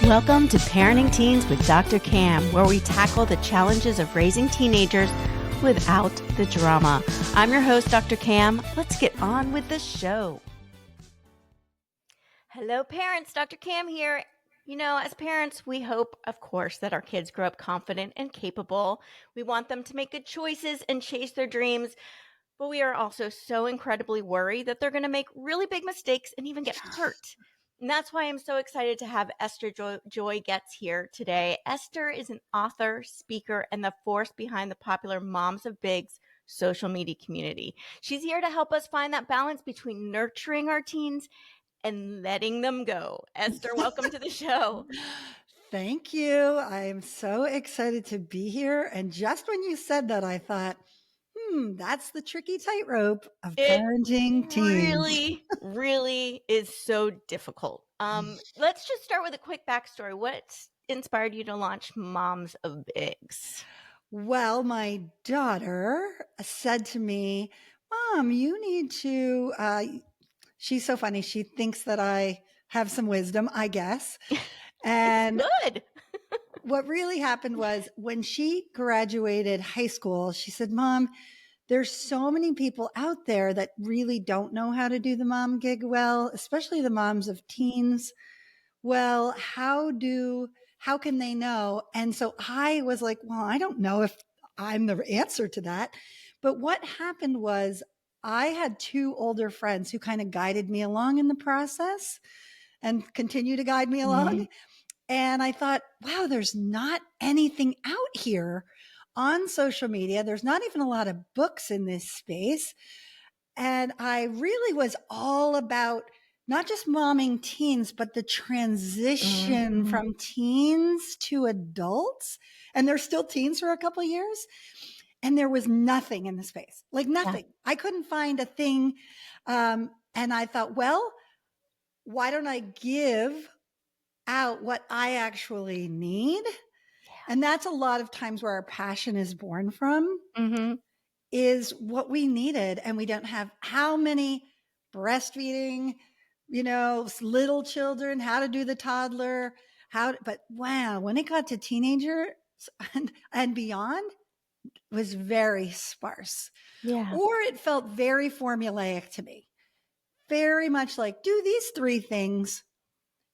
Welcome to Parenting Teens with Dr. Cam, where we tackle the challenges of raising teenagers without the drama. I'm your host, Dr. Cam. Let's get on with the show. Hello, parents. Dr. Cam here. You know, as parents, we hope, of course, that our kids grow up confident and capable. We want them to make good choices and chase their dreams. But we are also so incredibly worried that they're going to make really big mistakes and even get hurt. And that's why I'm so excited to have Esther Joy Goetz here today. Esther is an author, speaker, and the force behind the popular Moms of Bigs social media community. She's here to help us find that balance between nurturing our teens and letting them go. Esther, welcome to the show. Thank you. I am so excited to be here. And just when you said that, I thought, that's the tricky tightrope of parenting teens. Really is so difficult. Let's just start with a quick backstory. What inspired you to launch Moms of Bigs? Well, my daughter said to me, Mom, you need to, she's so funny. She thinks that I have some wisdom, I guess. And Good. What really happened was when she graduated high school, she said, Mom, there's so many people out there that really don't know how to do the mom gig well, especially the moms of teens. Well, how can they know? And so I was like, well, I don't know if I'm the answer to that. But what happened was I had two older friends who kind of guided me along in the process and continue to guide me along. Mm-hmm. And I thought, wow, there's not anything out here on social media. There's not even a lot of books in this space. And I really was all about not just momming teens, but the transition from teens to adults. And they're still teens for a couple of years. And there was nothing in the space, like nothing. Yeah. I couldn't find a thing. And I thought, well, why don't I give out what I actually need? And that's a lot of times where our passion is born from, is what we needed. And we don't have how many breastfeeding, little children, how to do the toddler, but wow, when it got to teenagers and beyond, it was very sparse. Yeah. Or it felt very formulaic to me. Very much like, do these three things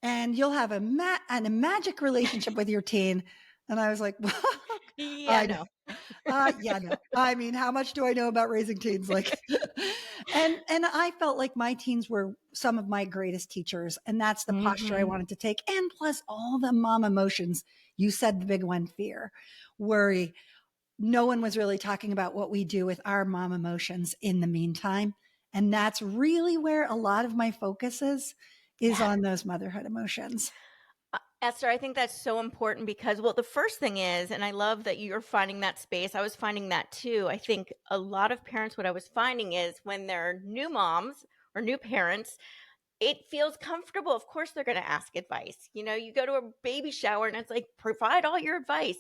and you'll have a magic relationship with your teen. And I was like, well, yeah, no. No. I mean, how much do I know about raising teens? Like, and I felt like my teens were some of my greatest teachers. And that's the posture I wanted to take. And plus all the mom emotions. You said the big one, fear, worry. No one was really talking about what we do with our mom emotions in the meantime. And that's really where a lot of my focus is on those motherhood emotions. Esther, I think that's so important because, well, the first thing is, and I love that you're finding that space. I was finding that too. I think a lot of parents, what I was finding is when they're new moms or new parents, it feels comfortable. Of course, they're going to ask advice. You know, you go to a baby shower and it's like, provide all your advice.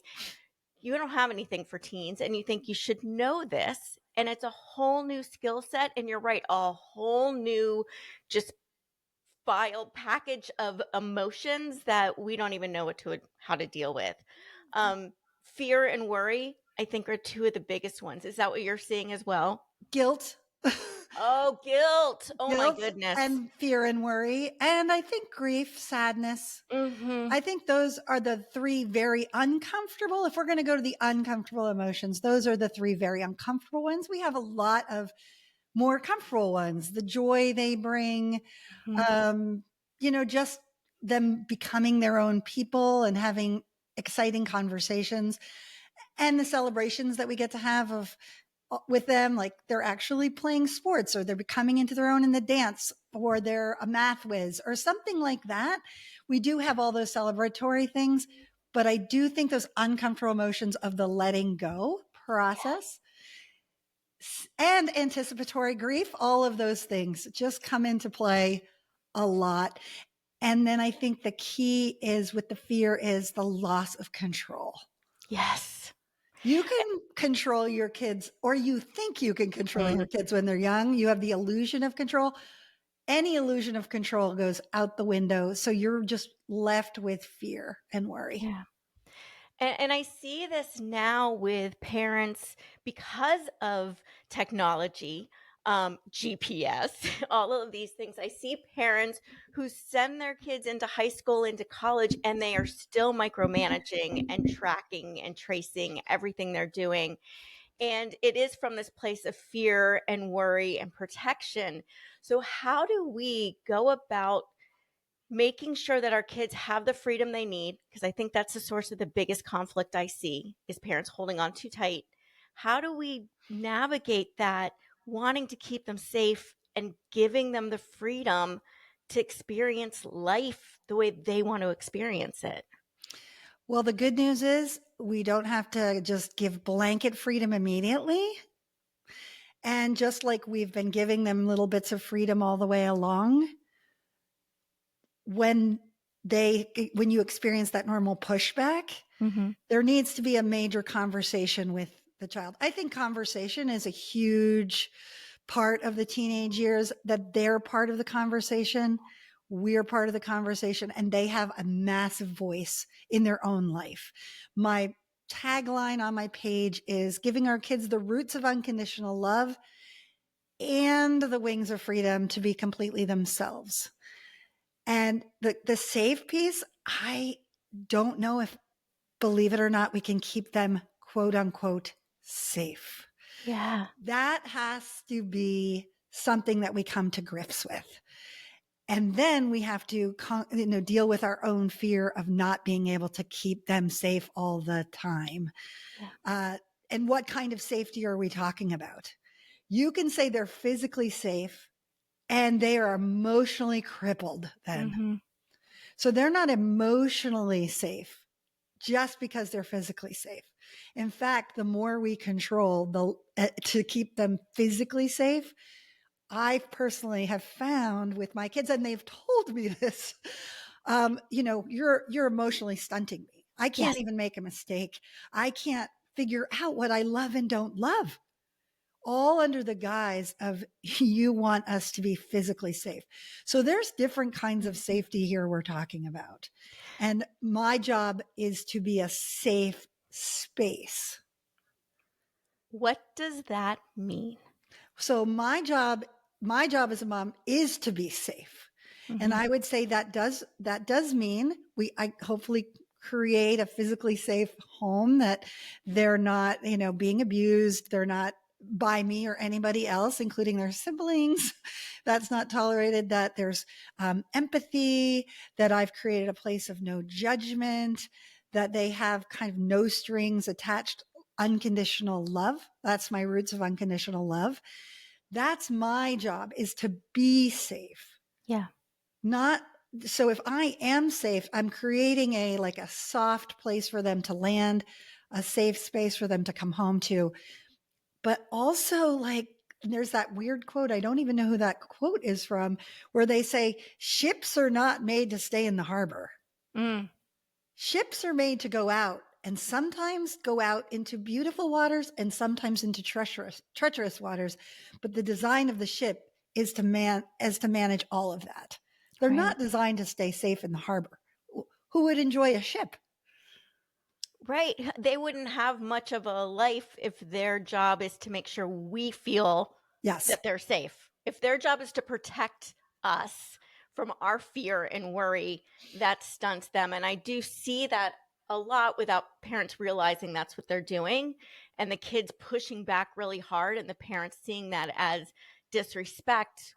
You don't have anything for teens and you think you should know this. And it's a whole new skill set. And you're right, a whole new just filed package of emotions that we don't even know how to deal with. Fear and worry, I think, are two of the biggest ones. Is that what you're seeing as well? Guilt. Oh, guilt. Oh, guilt, my goodness. And fear and worry. And I think grief, sadness. I think those are the three very uncomfortable. If we're going to go to the uncomfortable emotions, those are the three very uncomfortable ones. We have a lot of more comfortable ones, the joy they bring, just them becoming their own people and having exciting conversations, and the celebrations that we get to have with them, like they're actually playing sports or they're becoming into their own in the dance or they're a math whiz or something like that. We do have all those celebratory things, but I do think those uncomfortable emotions of the letting go process and anticipatory grief, all of those things just come into play a lot. And then I think the key is with the fear is the loss of control. Yes. You can control your kids, or you think you can control your kids when they're young. You have the illusion of control. any illusion of control goes out the window. So you're just left with fear and worry. Yeah. And I see this now with parents because of technology, GPS, all of these things. I see parents who send their kids into high school, into college, and they are still micromanaging and tracking and tracing everything they're doing. And it is from this place of fear and worry and protection. So, how do we go about making sure that our kids have the freedom they need, because I think that's the source of the biggest conflict I see is parents holding on too tight. How do we navigate that, wanting to keep them safe and giving them the freedom to experience life the way they want to experience it? Well, the good news is we don't have to just give blanket freedom immediately. And just like we've been giving them little bits of freedom all the way along, when when you experience that normal pushback, Hmm. there needs to be a major conversation with the child. I think conversation is a huge part of the teenage years, that they're part of the conversation. We're part of the conversation, and they have a massive voice in their own life. My tagline on my page is giving our kids the roots of unconditional love and the wings of freedom to be completely themselves. And the safe piece, I don't know if, believe it or not, we can keep them quote unquote safe. Yeah. That has to be something that we come to grips with. And then we have to deal with our own fear of not being able to keep them safe all the time. Yeah. Uh, and what kind of safety are we talking about? You can say they're physically safe and they are emotionally crippled then. Hmm. So they're not emotionally safe just because they're physically safe. In fact, the more we control to keep them physically safe, I personally have found with my kids, and they've told me this, you're emotionally stunting me. I can't Yes. even make a mistake. I can't figure out what I love and don't love, all under the guise of you want us to be physically safe. So there's different kinds of Mhm. safety here we're talking about. And my job is to be a safe space. What does that mean? So my job as a mom is to be safe. And Hmm. I would say that does mean I hopefully create a physically safe home, that they're not, being abused. They're not by me or anybody else, including their siblings. That's not tolerated. That there's empathy, that I've created a place of no judgment, that they have kind of no strings attached, unconditional love. That's my roots of unconditional love. That's my job, is to be safe. Yeah. Not so if I am safe, I'm creating a soft place for them to land, a safe space for them to come home to. But also, there's that weird quote, I don't even know who that quote is from, where they say ships are not made to stay in the harbor. Mm. Ships are made to go out, and sometimes go out into beautiful waters and sometimes into treacherous waters. But the design of the ship is to manage all of that. They're Right. not designed to stay safe in the harbor. Who would enjoy a ship? Right. They wouldn't have much of a life if their job is to make sure we feel Yes. that they're safe. If their job is to protect us from our fear and worry, that stunts them. And I do see that a lot without parents realizing that's what they're doing and the kids pushing back really hard and the parents seeing that as disrespect,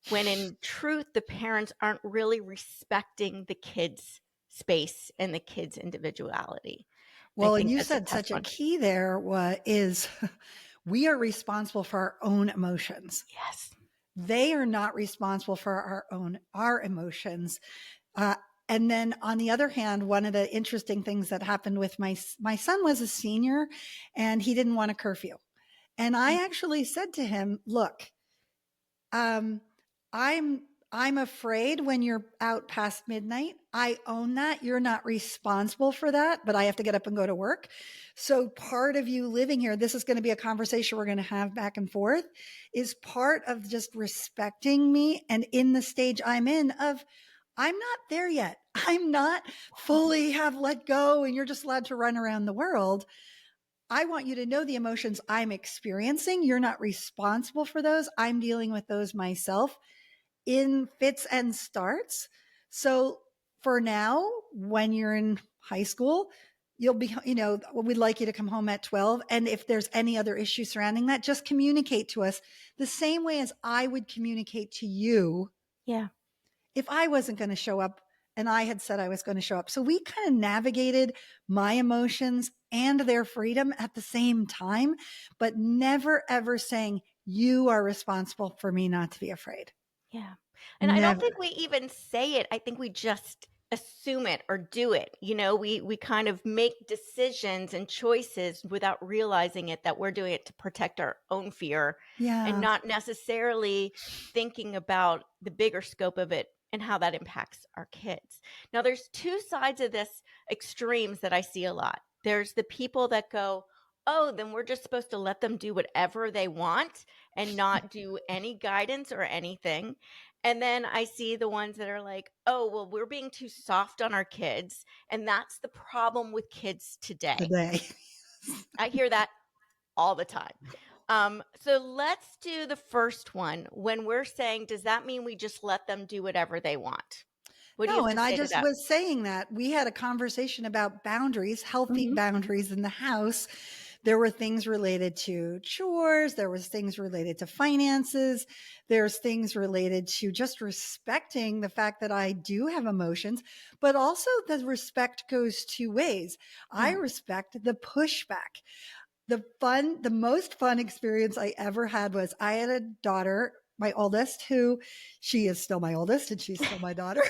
when in truth, the parents aren't really respecting the kids' space and the kids' individuality. And I Well, and think you that's a said tough such a one. key there is we are responsible for our own emotions. Yes. They are not responsible for our emotions. Uh, and then on the other hand, one of the interesting things that happened with my son was a senior, and he didn't want a curfew. And Mm. I actually said to him, look, um, I'm I'm afraid when you're out past midnight. I own that. You're not responsible for that, but I have to get up and go to work. So part of you living here, this is going to be a conversation we're going to have back and forth, is part of just respecting me and in the stage I'm in of, I'm not there yet. I'm not fully have let go and you're just allowed to run around the world. I want you to know the emotions I'm experiencing. You're not responsible for those. I'm dealing with those myself in fits and starts. So for now, when you're in high school, you'll be, we'd like you to come home at 12. And if there's any other issue surrounding that, just communicate to us the same way as I would communicate to you Yeah. if I wasn't going to show up and I had said I was going to show up. So we kind of navigated my emotions and their freedom at the same time, but never ever saying, you are responsible for me not to be afraid. Yeah. And I don't think Never. we even say it. I think we just assume it or do it. We kind of make decisions and choices without realizing it that we're doing it to protect our own fear and Yeah. not necessarily thinking about the bigger scope of it and how that impacts our kids. Now there's two sides of this extremes that I see a lot. There's the people that go, "Oh, then we're just supposed to let them do whatever they want and not do any guidance or anything." And then I see the ones that are like, "Oh, well, we're being too soft on our kids, and that's the problem with kids today." Today. I hear that all the time. So let's do the first one. When we're saying, does that mean we just let them do whatever they want? What do you No, have to and I say to just that? was saying that we had a conversation about boundaries, healthy Mhm. boundaries in the house. There were things related to chores. There was things related to finances. There's things related to just respecting the fact that I do have emotions, but also the respect goes two ways. I Yeah. respect the pushback. The most fun experience I ever had was I had a daughter, my oldest, who she is still my oldest and she's still my daughter.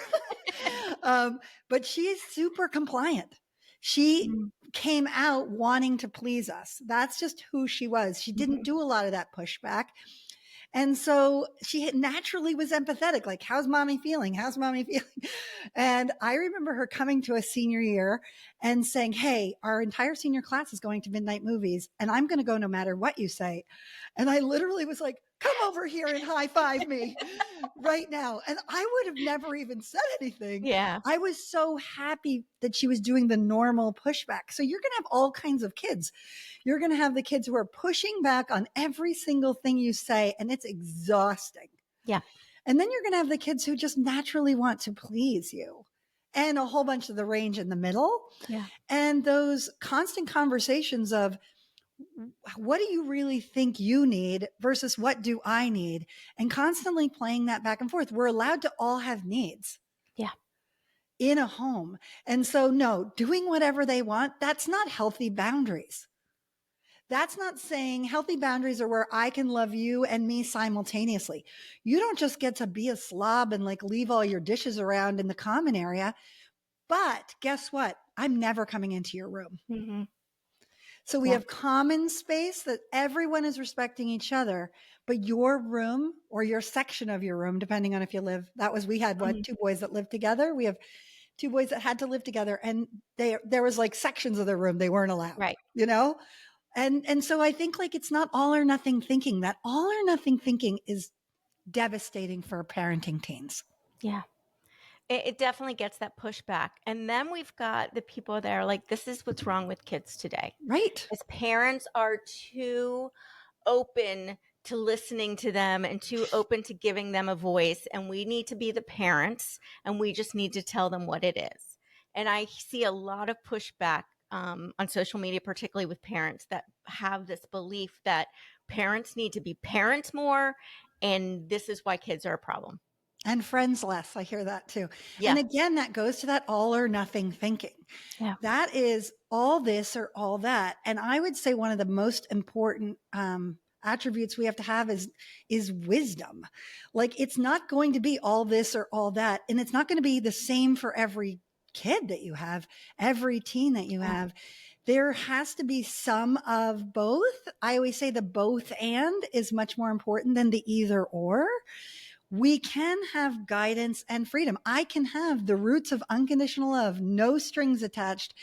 But she is super compliant. She Mm, came out wanting to please us. That's just who she was. She didn't mhm. do a lot of that pushback. And so she naturally was empathetic, like, how's mommy feeling? How's mommy feeling? And I remember her coming to a senior year and saying, hey, our entire senior class is going to midnight movies, and I'm going to go no matter what you say. And I literally was like, come over here and high five me right now. And I would have never even said anything. Yeah. I was so happy that she was doing the normal pushback. So you're going to have all kinds of kids. You're going to have the kids who are pushing back on every single thing you say, and it's exhausting. Yeah. And then you're going to have the kids who just naturally want to please you, and a whole bunch of the range in the middle. Yeah. And those constant conversations of, what do you really think you need versus what do I need? And constantly playing that back and forth. We're allowed to all have needs Yeah. in a home. And so, no, doing whatever they want, that's not healthy boundaries. That's not saying healthy boundaries are where I can love you and me simultaneously. You don't just get to be a slob and like leave all your dishes around in the common area. But guess what? I'm never coming into your room. Mhm. So we Yeah. have common space that everyone is respecting each other, but your room or your section of your room, depending on if you live, we had Mhm. two boys that lived together. We have two boys that had to live together, and there was like sections of the room they weren't allowed, Right. you know? And so I think like it's not all or nothing thinking. That all or nothing thinking is devastating for parenting teens. Yeah. It definitely gets that pushback. And then we've got the people that are like, this is what's wrong with kids today. Right. As parents are too open to listening to them and too open to giving them a voice. And we need to be the parents and we just need to tell them what it is. And I see a lot of pushback on social media, particularly with parents that have this belief that parents need to be parents more. And this is why kids are a problem. And friends less. I hear that too. And Yeah. again, that goes to that all or nothing thinking. Yeah. That is all this or all that. And I would say one of the most important attributes we have to have is wisdom. Like, it's not going to be all this or all that, and it's not going to be the same for every kid that you have, every teen that you Yeah. have. There has to be some of both. I always say the both and is much more important than the either or. we can have guidance and freedom. I can have the roots of unconditional love, no strings attached,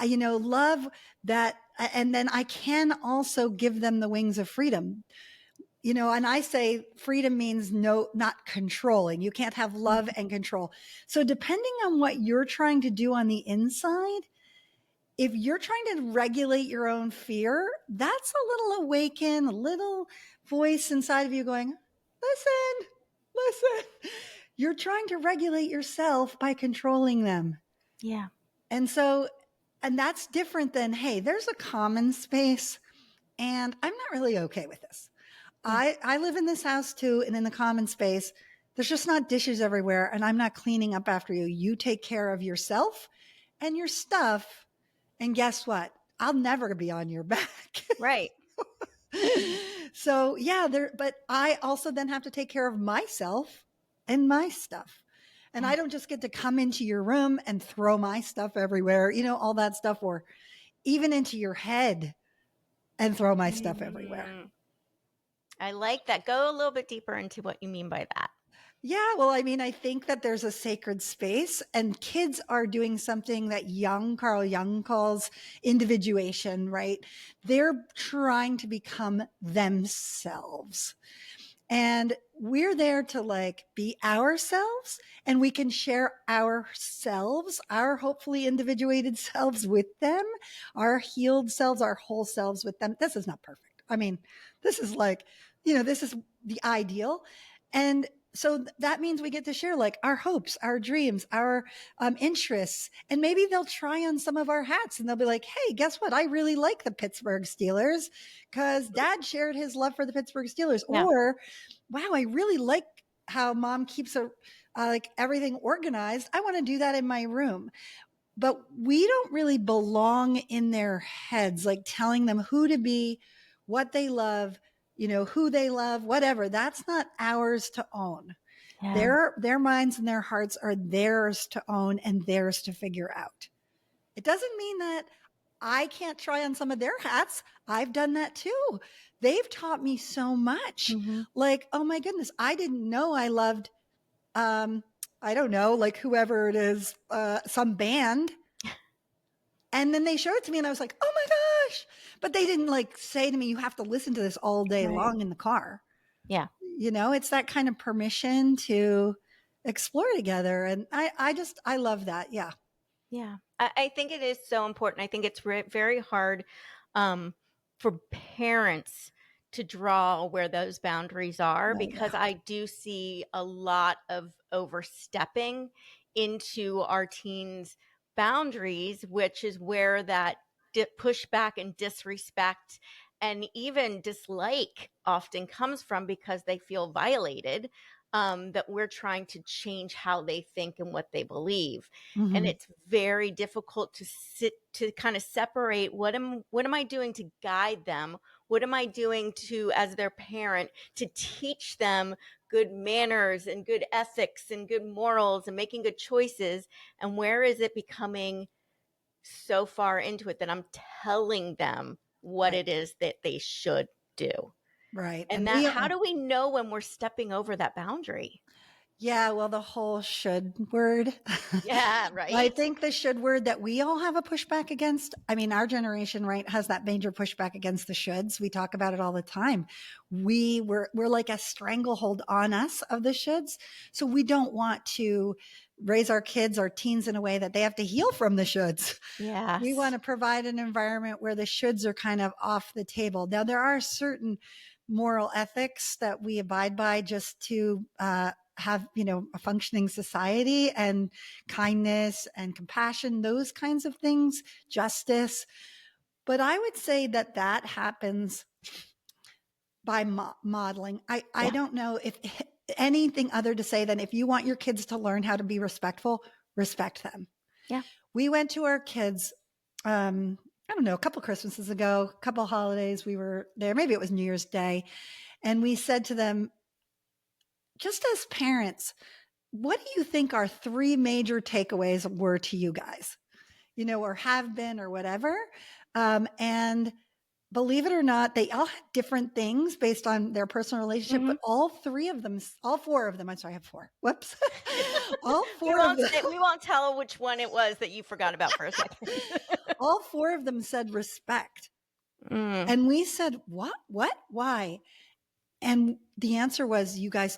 love that. And then I can also give them the wings of freedom. And I say freedom means not controlling. You can't have love Mhm. and control. So depending on what you're trying to do on the inside, if you're trying to regulate your own fear, that's a little awaken, a little voice inside of you going, listen. You're trying to regulate yourself by controlling them. Yeah. And so, and that's different than, hey, there's a common space and I'm not really okay with this. Yeah. I live in this house too, and in the common space, there's just not dishes everywhere, and I'm not cleaning up after you. You take care of yourself and your stuff, and guess what? I'll never be on your back. Right. So yeah, but I also then have to take care of myself and my stuff. And Yeah. I don't just get to come into your room and throw my stuff everywhere, all that stuff, or even into your head and throw my stuff everywhere. Mm. I like that. Go a little bit deeper into what you mean by that. Yeah, well, I mean, I think that there's a sacred space, and kids are doing something that Carl Jung calls individuation, right? They're trying to become themselves. And we're there to like be ourselves, and we can share ourselves, our hopefully individuated selves with them, our healed selves, our whole selves with them. This is not perfect. I mean, this is like, this is the ideal. And so that means we get to share like our hopes, our dreams, our interests, and maybe they'll try on some of our hats and they'll be like, hey, guess what? I really like the Pittsburgh Steelers because dad shared his love for the Pittsburgh Steelers. Yeah. Or, wow, I really like how mom keeps like everything organized. I want to do that in my room. But we don't really belong in their heads, like telling them who to be, what they love, who they love, whatever. That's not ours to own. Yeah. Their minds and their hearts are theirs to own and theirs to figure out. It doesn't mean that I can't try on some of their hats. I've done that too. They've taught me so much. Mhm. Like, oh my goodness, I didn't know I loved, um, I don't know, like whoever it is, some band. And then they showed it to me and I was like, oh my gosh. But they didn't like say to me, you have to listen to this all day Right. long in the car. Yeah. It's that kind of permission to explore together. And I love that. Yeah. Yeah. I think it is so important. I think it's very hard um, for parents to draw where those boundaries are Oh, yeah. because I do see a lot of overstepping into our teens' boundaries, which is where that pushback and disrespect and even dislike often comes from because they feel violated. That we're trying to change how they think and what they believe, and Mhm. it's very difficult to kind of separate what am I doing to guide them, what am I doing to as their parent to teach them good manners and good ethics and good morals and making good choices, and where is it becoming so far into it that I'm telling them what Right. it is that they should do. Right. And And that, we how are, do we know when we're stepping over that boundary? yeah, well, the whole should word. Yeah, I right. think the should word that we all have a pushback against. I mean, our generation, right, has that major pushback against the shoulds. We talk about it all the time. We're like a stranglehold on us of the shoulds. So we don't want to raise our kids, our teens in a way that they have to heal from the shoulds. We want Yes. to provide an environment where the shoulds are kind of off the table. Now, there are certain moral ethics that we abide by just to have, a functioning society, and kindness and compassion, those kinds of things, justice. But I would say that that happens by modeling. I Yeah. don't know if anything other to say than if you want your kids to learn how to be respectful, respect them. Yeah. We went to our kids, I don't know, a couple Christmases ago, a couple holidays. We were there. Maybe it was New Year's Day. And we said to them, just as parents, what do you think our three major takeaways were to you guys, or have been or whatever? And believe it or not, they all had different things based on their personal relationship, Mhm. but all 4 of them, I'm sorry, I have 4. Whoops. All We 4 of won't them, say we won't tell which one it was that you forgot about for a second. all 4 of them said respect. Mm, And we said, "What? What? Why?" And the answer was, "You guys,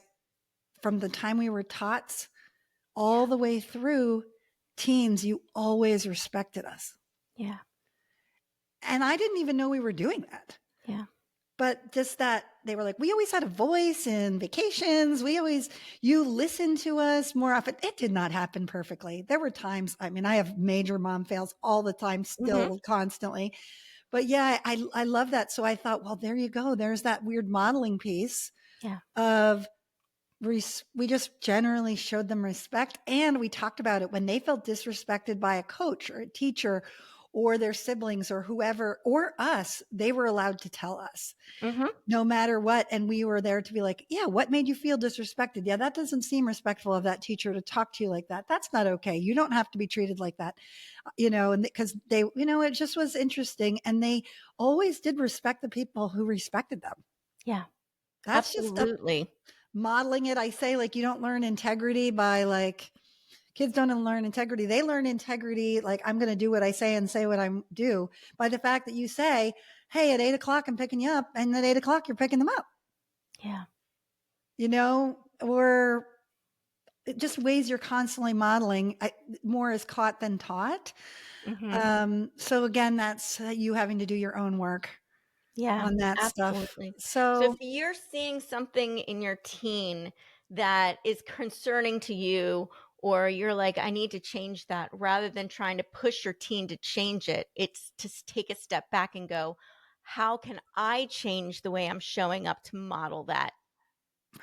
from the time we were tots all yeah, the way through teens, you always respected us." yeah, And I didn't even know we were doing that. yeah. But just that they were like, we always had a voice in vacations. You listened to us more often. It did not happen perfectly. There were times, I mean, I have major mom fails all the time, Mhm. still constantly. But yeah, I love that. So I thought, well, there you go. There's that weird modeling piece Yeah. of we just generally showed them respect. And we talked about it when they felt disrespected by a coach or a teacher or their siblings or whoever or us, they were allowed to tell us Mhm. no matter what. And we were there to be like, yeah, what made you feel disrespected? Yeah, that doesn't seem respectful of that teacher to talk to you like that. That's not okay. You don't have to be treated like that, and because they, it just was interesting. And they always did respect the people who respected them. Yeah. That's just a Absolutely. modeling it. I say, like, you don't learn integrity by like, kids don't learn integrity. They learn integrity. Like, I'm going to do what I say and say what I do by the fact that you say, hey, at 8 o'clock, I'm picking you up. And at 8 o'clock, you're picking them up. Yeah. Or just ways you're constantly modeling. More is caught than taught. Mhm. So again, that's you having to do your own work Yeah, on that stuff. absolutely. So if So, you're seeing something in your teen that is concerning to you, or you're like, I need to change that, rather than trying to push your teen to change it, it's to take a step back and go, how can I change the way I'm showing up to model that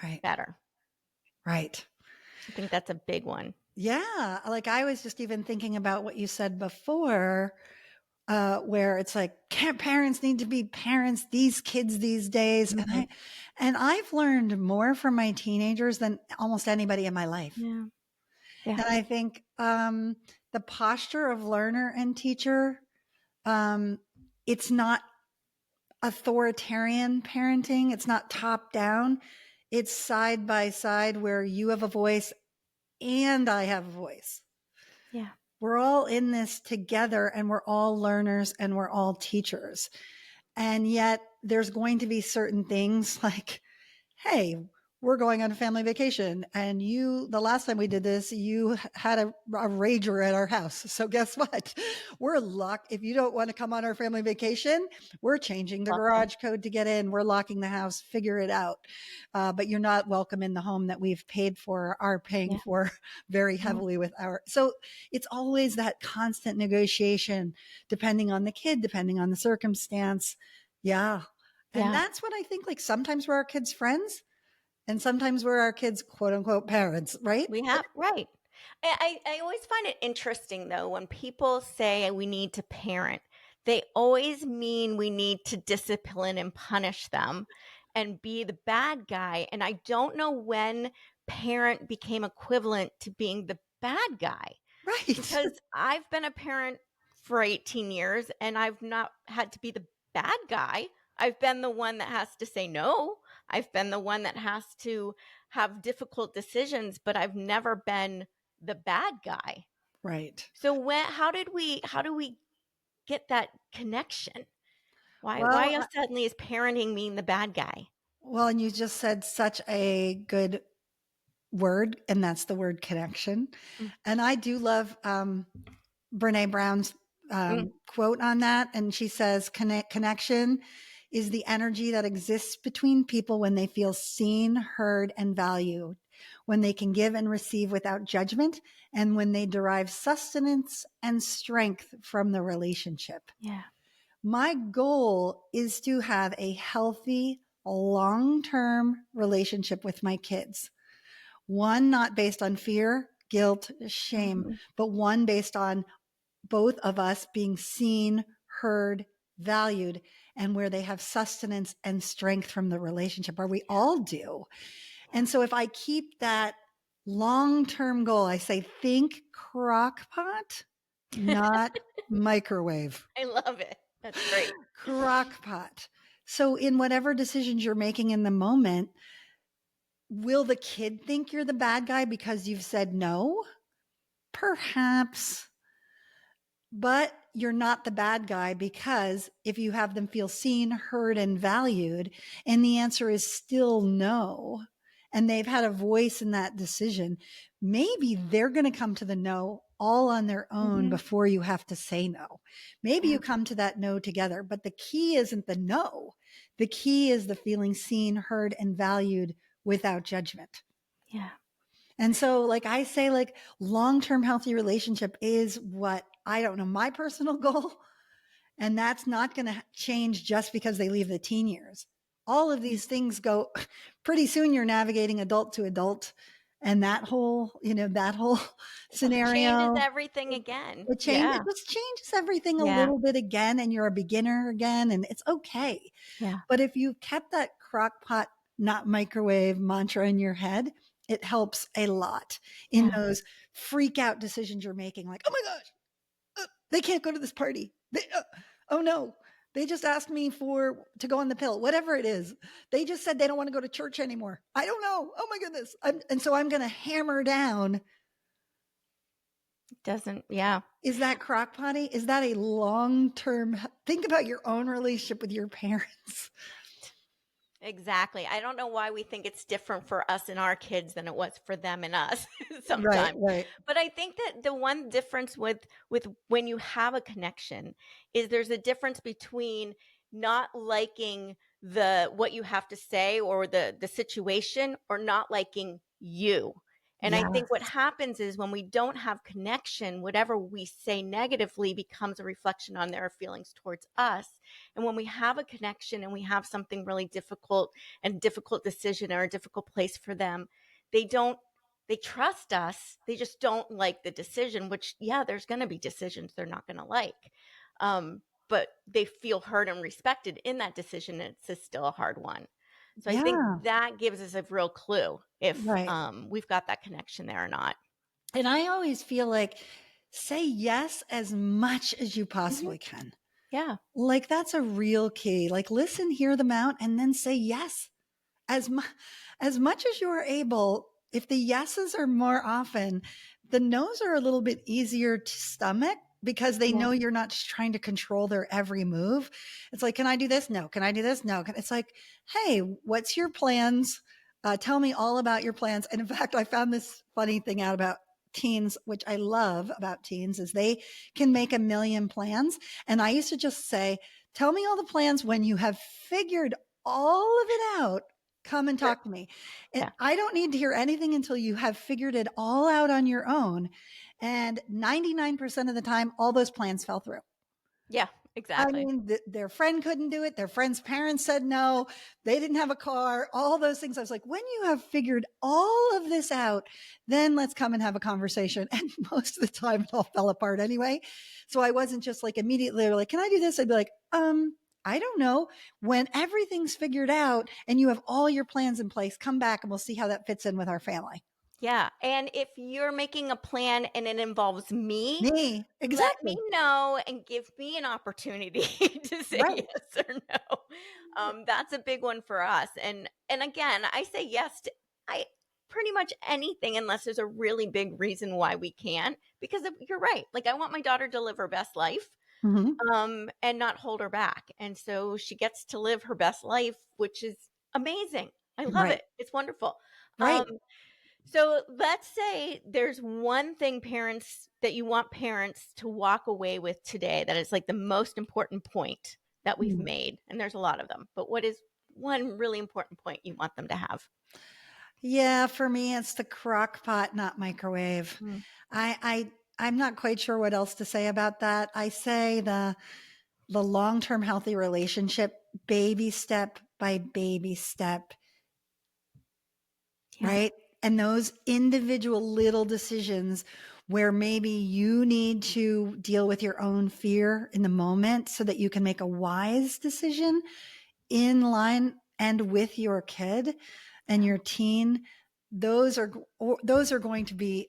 right, better? right. I think that's a big one. Yeah. Like I was just even thinking about what you said before, where it's like, can't parents need to be parents, these kids these days? Mhm. And I've learned more from my teenagers than almost anybody in my life. Yeah. Yeah. And I think, the posture of learner and teacher, um, it's not authoritarian parenting. It's not top down. It's side by side where you have a voice and I have a voice. Yeah. We're all in this together and we're all learners and we're all teachers. And yet there's going to be certain things like, hey, we're going on a family vacation. And the last time we did this, you had a rager at our house. So guess what? We're locked. If you don't want to come on our family vacation, we're changing the Welcome. garage code to get in. We're locking the house, figure it out. But you're not welcome in the home that we've paid for, are paying Yeah. for very Yeah. heavily with so it's always that constant negotiation, depending on the kid, depending on the circumstance. Yeah. And Yeah. that's what I think, like sometimes we're our kids' friends and sometimes we're our kids' quote unquote parents, right? We have right. I always find it interesting though when people say we need to parent, they always mean we need to discipline and punish them and be the bad guy. And I don't know when parent became equivalent to being the bad guy, Right. because I've been a parent for 18 years and I've not had to be the bad guy. I've been the one that has to say no. I've been the one that has to have difficult decisions, but I've never been the bad guy. Right. So how do we get that connection? Why Well, else suddenly is parenting mean the bad guy? and you just said such a good word, and that's the word connection. Mm, And I do love Brene Brown's mm, quote on that. And she says, connection is the energy that exists between people when they feel seen, heard, and valued, when they can give and receive without judgment, and when they derive sustenance and strength from the relationship. yeah. My goal is to have a healthy, long term relationship with my kids. One not based on fear, guilt, shame, Mhm. but one based on both of us being seen, heard, valued, and where they have sustenance and strength from the relationship, or we all do. And so if I keep that long term goal, I say, think crock pot, Yeah. not microwave. I love it. That's great. Crock pot. So in whatever decisions you're making in the moment, will the kid think you're the bad guy because you've said no? Perhaps. But you're not the bad guy, because if you have them feel seen, heard, and valued, and the answer is still no, and they've had a voice in that decision, maybe they're going to come to the no all on their own Mhm. before you have to say no. Maybe Yeah. you come to that no together, but the key isn't the no. The key is the feeling seen, heard, and valued without judgment. Yeah. And so, like I say, like long-term healthy relationship is what, I don't know, my personal goal. And that's not going to change just because they leave the teen years. All of Yeah. these things go pretty soon. You're navigating adult to adult, and that whole Changes scenario, everything again. it Yeah. just changes everything a Yeah. little bit again. And you're a beginner again, and it's okay. Yeah. But if you've kept that crock pot, not microwave mantra in your head, it helps a lot in Yeah. those freak out decisions you're making. Like, oh my gosh, they can't go to this party. Oh no, they just asked me to go on the pill, whatever it is. They just said they don't want to go to church anymore. I don't know. Oh my goodness. And so I'm going to hammer down. Doesn't, yeah. Is that crock potty? Is that a long-term? Think about your own relationship with your parents. Exactly. I don't know why we think it's different for us and our kids than it was for them and us Right, sometimes. right. But I think that the one difference with when you have a connection is there's a difference between not liking the what you have to say or the situation, or not liking you. And I Yeah. think what happens is when we don't have connection, whatever we say negatively becomes a reflection on their feelings towards us. And when we have a connection and we have something really difficult and difficult decision or a difficult place for them, they don't, they trust us. They just don't like the decision, which, yeah, there's going to be decisions they're not going to like. But they feel heard and respected in that decision. And it's just still a hard one. So I think Yeah. that gives us a real clue if Right. we've got that connection there or not. And I always feel like, say yes as much as you Mhm. possibly can. Yeah. Like that's a real key. Like listen, hear them out, and then say yes as as much as you are able. If the yeses are more often, the nos are a little bit easier to stomach, because they Yeah. know you're not just trying to control their every move. It's like, can I do this? No. Can I do this? No. It's like, hey, what's your plans? Tell me all about your plans. And in fact, I found this funny thing out about teens, which I love about teens, is they can make a million plans. And I used to just say, tell me all the plans when you have figured all of it out. Come and Sure. talk to me. And Yeah. I don't need to hear anything until you have figured it all out on your own. And 99% of the time, all those plans fell through. Yeah. I Exactly. mean, their friend couldn't do it. Their friend's parents said no. They didn't have a car, all those things. I was like, when you have figured all of this out, then let's come and have a conversation. And most of the time, it all fell apart anyway. So I wasn't just like immediately like, can I do this? I'd be like, I don't know. When everything's figured out and you have all your plans in place, come back and we'll see how that fits in with our family. Yeah, and if you're making a plan and it involves me, Me, let me exactly. know and give me an opportunity to say Right. yes or no. That's a big one for us. And again, I say yes to I pretty much anything unless there's a really big reason why we can't. Because you're right. Like I want my daughter to live her best life, Mm-hmm. and not hold her back. And so she gets to live her best life, which is amazing. I love Right. it. It's wonderful. Right. So let's say there's one thing parents that you want parents to walk away with today that is like the most important point that we've Mm. made. And there's a lot of them, but what is one really important point you want them to have? Yeah, for me, it's the crock pot, not microwave. Mm. I'm not quite sure what else to say about that. I say the long-term healthy relationship, baby step by baby step, Yeah. right? And those individual little decisions where maybe you need to deal with your own fear in the moment so that you can make a wise decision in line and with your kid and your teen. Those are going to be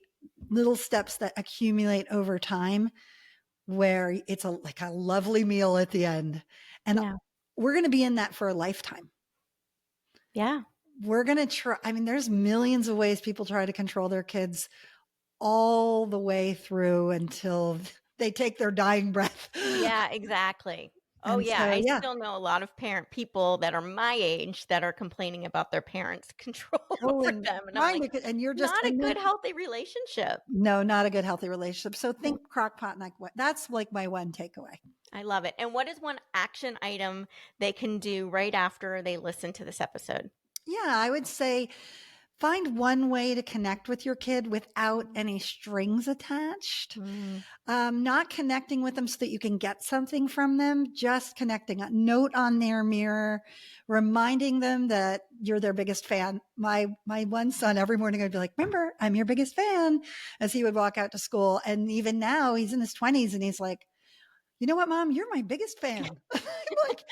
little steps that accumulate over time, where it's like a lovely meal at the end. And Yeah. we're going to be in that for a lifetime. Yeah. We're going to try. I mean, there's millions of ways people try to control their kids all the way through until they take their dying breath. Yeah, exactly. Oh, And yeah. so, I yeah, still know a lot of parent people that are my age that are complaining about their parents' control over totally them. And I'm fine like, with it. And you're just, not a and good, then, healthy relationship. no, not a good, healthy relationship. So No. think crock pot, like what? That's like my one takeaway. I love it. And what is one action item they can do right after they listen to this episode? Yeah, I would say find one way to connect with your kid without any strings attached. Mm, Not connecting with them so that you can get something from them, just connecting. A note on their mirror, reminding them that you're their biggest fan. My one son, every morning I'd be like, remember, I'm your biggest fan, as he would walk out to school. And even now he's in his 20s and he's like, you know what, Mom, you're my biggest fan. I'm like,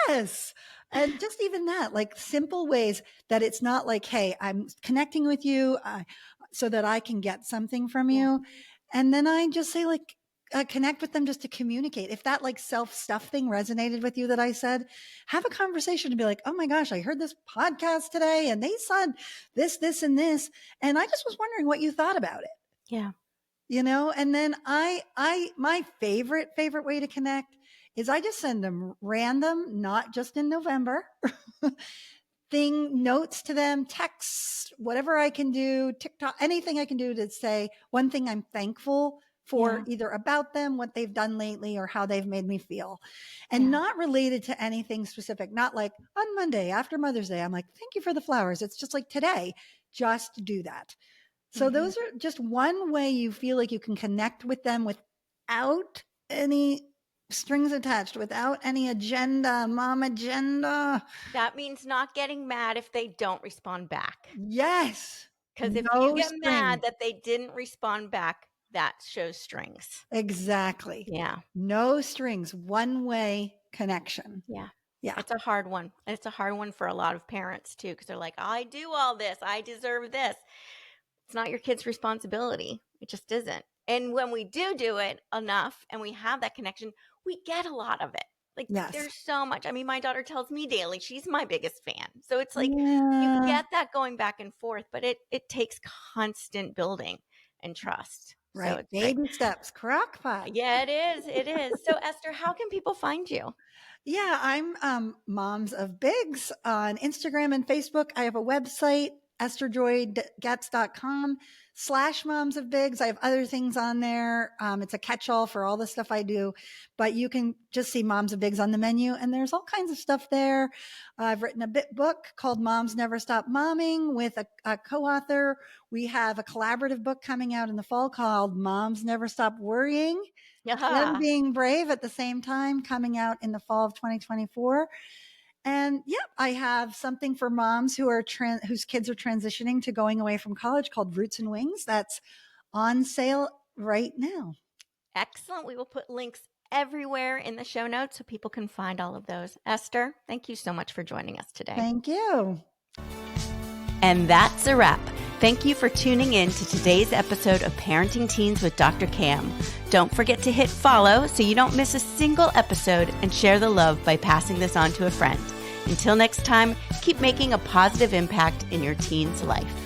yes. And just even that, like simple ways that it's not like, hey, I'm connecting with you so that I can get something from yeah. you. And then I just say, like, connect with them just to communicate. If that like self stuff thing resonated with you that I said, have a conversation to be like, oh my gosh, I heard this podcast today and they said this, this, and this. And I just was wondering what you thought about it. Yeah. And then my favorite way to connect is I just send them random, not just in November, notes to them, texts, whatever I can do, TikTok, anything I can do to say one thing I'm thankful for, Yeah. either about them, what they've done lately, or how they've made me feel. And Yeah. not related to anything specific, not like on Monday after Mother's Day, I'm like, thank you for the flowers. It's just like today, just do that. So Mhm. those are just one way you feel like you can connect with them without any strings attached, without any agenda, mom agenda. That means not getting mad if they don't respond back. Yes. Because if you No get mad strings. that they didn't respond back, that shows strings. Exactly. Yeah. No strings. One way connection. Yeah. Yeah. It's a hard one. It's a hard one for a lot of parents too, because they're like, I do all this. I deserve this. It's not your kid's responsibility. It just isn't. And when we do it enough and we have that connection, we get a lot of it. Like Yes. there's so much. I mean, my daughter tells me daily, she's my biggest fan. So it's like you Yeah. get that going back and forth, but it takes constant building and trust. So Right. it's great. Baby steps, crock pot. Yeah, it is. It is. So Esther, how can people find you? Yeah, I'm Moms of Bigs on Instagram and Facebook. I have a website, estherjoygoetz.com/moms of bigs. I have other things on there. It's a catch-all for all the stuff I do, but you can just see Moms of Bigs on the menu, and there's all kinds of stuff there. I've written a book called Moms Never Stop Momming with a co-author. We have a collaborative book coming out in the fall called Moms Never Stop Worrying and Yeah. Being Brave at the same time, coming out in the fall of 2024. And yeah, I have something for moms whose kids are transitioning to going away from college called Roots and Wings. That's on sale right now. Excellent. We will put links everywhere in the show notes so people can find all of those. Esther, thank you so much for joining us today. Thank you. And that's a wrap. Thank you for tuning in to today's episode of Parenting Teens with Dr. Cam. Don't forget to hit follow so you don't miss a single episode, and share the love by passing this on to a friend. Until next time, keep making a positive impact in your teen's life.